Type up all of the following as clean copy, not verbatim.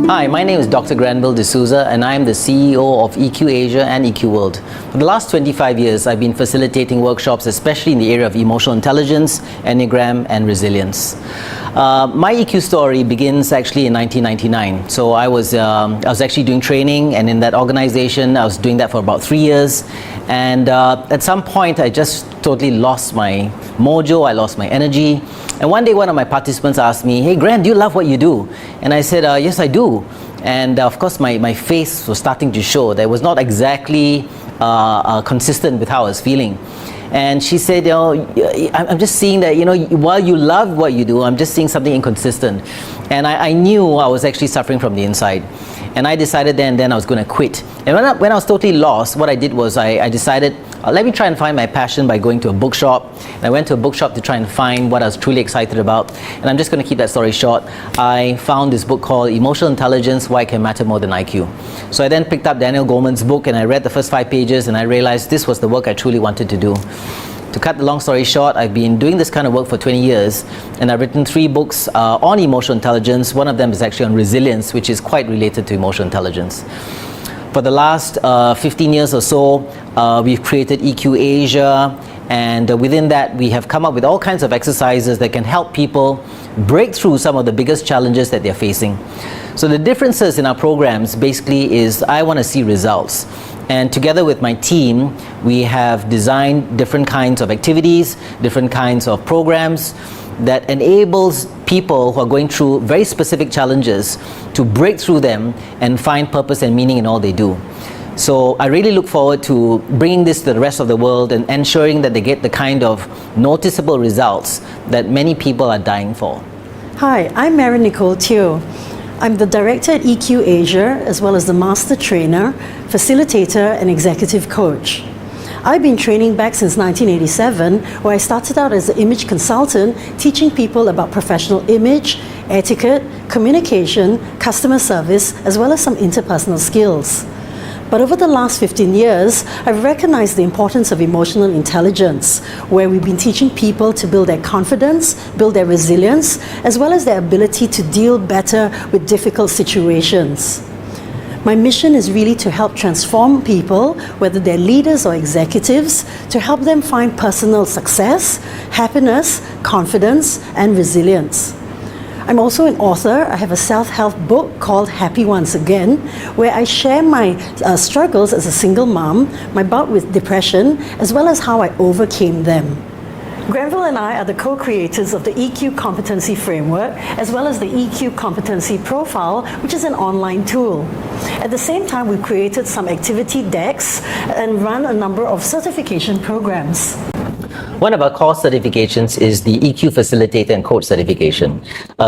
Hi, my name is Dr. Granville D'Souza and I am the CEO of EQ Asia and Eqworld. For the last 25 years, I've been facilitating workshops, especially in the area of emotional intelligence, Enneagram and resilience. My EQ story begins actually in 1999. So I was actually doing training, and in that organization, I was doing that for about 3 years. And at some point, I just totally lost my mojo, I lost my energy. And one day, one of my participants asked me, "Hey, Grant, do you love what you do?" And I said, "Yes, I do." And of course, my face was starting to show that it was not exactly consistent with how I was feeling. And she said, I'm just seeing that, while you love what you do, I'm just seeing something inconsistent. And I knew I was actually suffering from the inside. And I decided then I was going to quit. And when I was totally lost, what I did was I decided, let me try and find my passion by going to a bookshop. And I went to a bookshop to try and find what I was truly excited about. And I'm just going to keep that story short. I found this book called Emotional Intelligence, Why It Can Matter More Than IQ. So I then picked up Daniel Goleman's book and I read the first 5 pages and I realized this was the work I truly wanted to do. To cut the long story short, I've been doing this kind of work for 20 years and I've written 3 books on emotional intelligence. One of them is actually on resilience, which is quite related to emotional intelligence. For the last 15 years or so, we've created EQ Asia, and within that we have come up with all kinds of exercises that can help people break through some of the biggest challenges that they're facing. So the differences in our programs basically is I want to see results. And together with my team, we have designed different kinds of activities, different kinds of programs that enables people who are going through very specific challenges to break through them and find purpose and meaning in all they do. So I really look forward to bringing this to the rest of the world and ensuring that they get the kind of noticeable results that many people are dying for. Hi, I'm Mary Nicole Teo. I'm the director at EQ Asia, as well as the master trainer, facilitator, and executive coach. I've been training back since 1987, where I started out as an image consultant, teaching people about professional image, etiquette, communication, customer service, as well as some interpersonal skills. But over the last 15 years, I've recognized the importance of emotional intelligence, where we've been teaching people to build their confidence, build their resilience, as well as their ability to deal better with difficult situations. My mission is really to help transform people, whether they're leaders or executives, to help them find personal success, happiness, confidence, and resilience. I'm also an author. I have a self-help book called Happy Once Again, where I share my struggles as a single mom, my bout with depression, as well as how I overcame them. Granville and I are the co-creators of the EQ Competency Framework, as well as the EQ Competency Profile, which is an online tool. At the same time, we've created some activity decks and run a number of certification programs. One of our core certifications is the EQ Facilitator and Coach certification.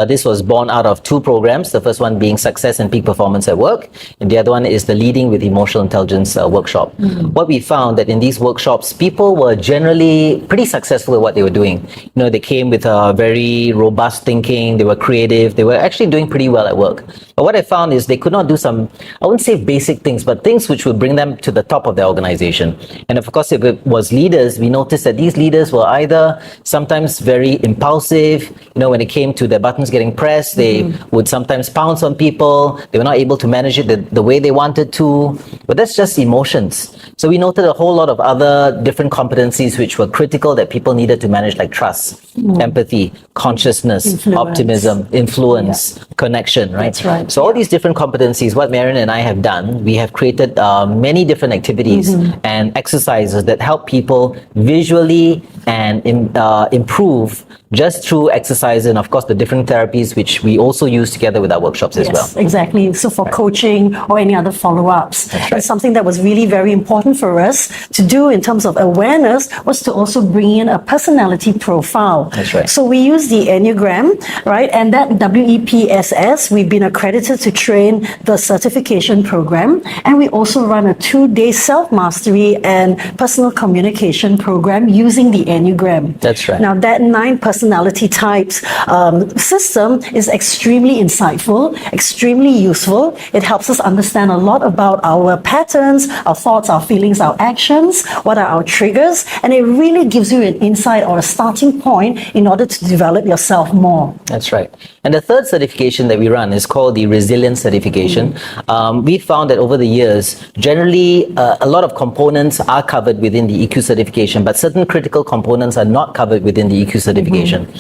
This was born out of 2 programs, the first one being Success and Peak Performance at Work, and the other one is the Leading with Emotional Intelligence workshop. What we found that in these workshops, people were generally pretty successful at what they were doing. They came with a very robust thinking, they were creative, they were actually doing pretty well at work. But what I found is they could not do some, I wouldn't say basic things, but things which would bring them to the top of their organization. And of course, if it was leaders, we noticed that these leaders were either sometimes very impulsive, when it came to their buttons getting pressed, they would sometimes pounce on people, they were not able to manage it the way they wanted to, but that's just emotions. So we noted a whole lot of other different competencies which were critical that people needed to manage, like trust, empathy, consciousness, optimism, influence, connection, right? That's right. So all these different competencies, what Marion and I have done, we have created many different activities and exercises that help people visually and improve just through exercise and of course the different therapies which we also use together with our workshops as well. Exactly. So for coaching or any other follow-ups, and something that was really very important for us to do in terms of awareness was to also bring in a personality profile. That's right. So we use the Enneagram, right? And that WEPSS, we've been accredited to train the certification program, and we also run a 2-day self-mastery and personal communication program using the Enneagram. That's right. Now, that 9 personality types system is extremely insightful, extremely useful. It helps us understand a lot about our patterns, our thoughts, our feelings, our actions, what are our triggers, and it really gives you an insight or a starting point in order to develop yourself more. That's right. And the third certification that we run is called the Resilience Certification. We found that over the years, generally, a lot of components are covered within the EQ certification, but certain critical components are not covered within the EQ certification.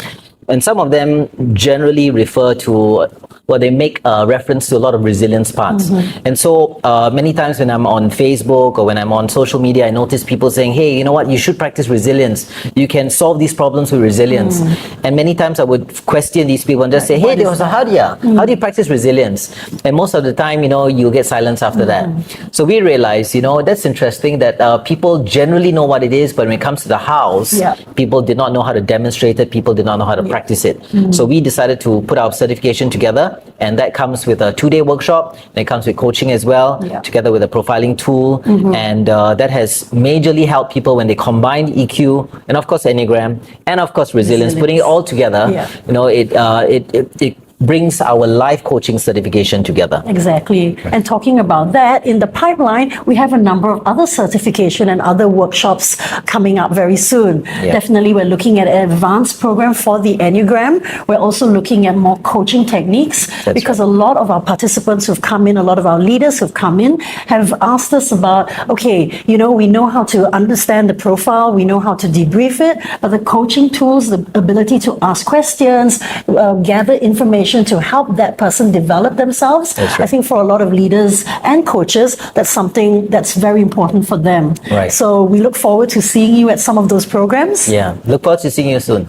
And some of them generally refer to, well, they make reference to a lot of resilience parts. And so many times when I'm on Facebook or when I'm on social media, I notice people saying, hey, you know what, you should practice resilience. You can solve these problems with resilience. And many times I would question these people and just say, hey, how do you practice resilience? And most of the time, you know, you'll get silence after that. So we realized, you know, that's interesting that people generally know what it is, but when it comes to the house, people did not know how to demonstrate it. People did not know how to practice it. So we decided to put our certification together, and that comes with a 2-day workshop, and it comes with coaching as well, together with a profiling tool. And that has majorly helped people when they combine EQ and of course Enneagram and of course resilience. Putting it all together, you know, it brings our life coaching certification together. Exactly. And talking about that, in the pipeline, we have a number of other certification and other workshops coming up very soon. Definitely, we're looking at an advanced program for the Enneagram. We're also looking at more coaching techniques because a lot of our participants who've come in, a lot of our leaders who've come in, have asked us about, okay, you know, we know how to understand the profile, we know how to debrief it, but the coaching tools, the ability to ask questions, gather information to help that person develop themselves. I think for a lot of leaders and coaches, that's something that's very important for them. So we look forward to seeing you at some of those programs. Yeah, look forward to seeing you soon.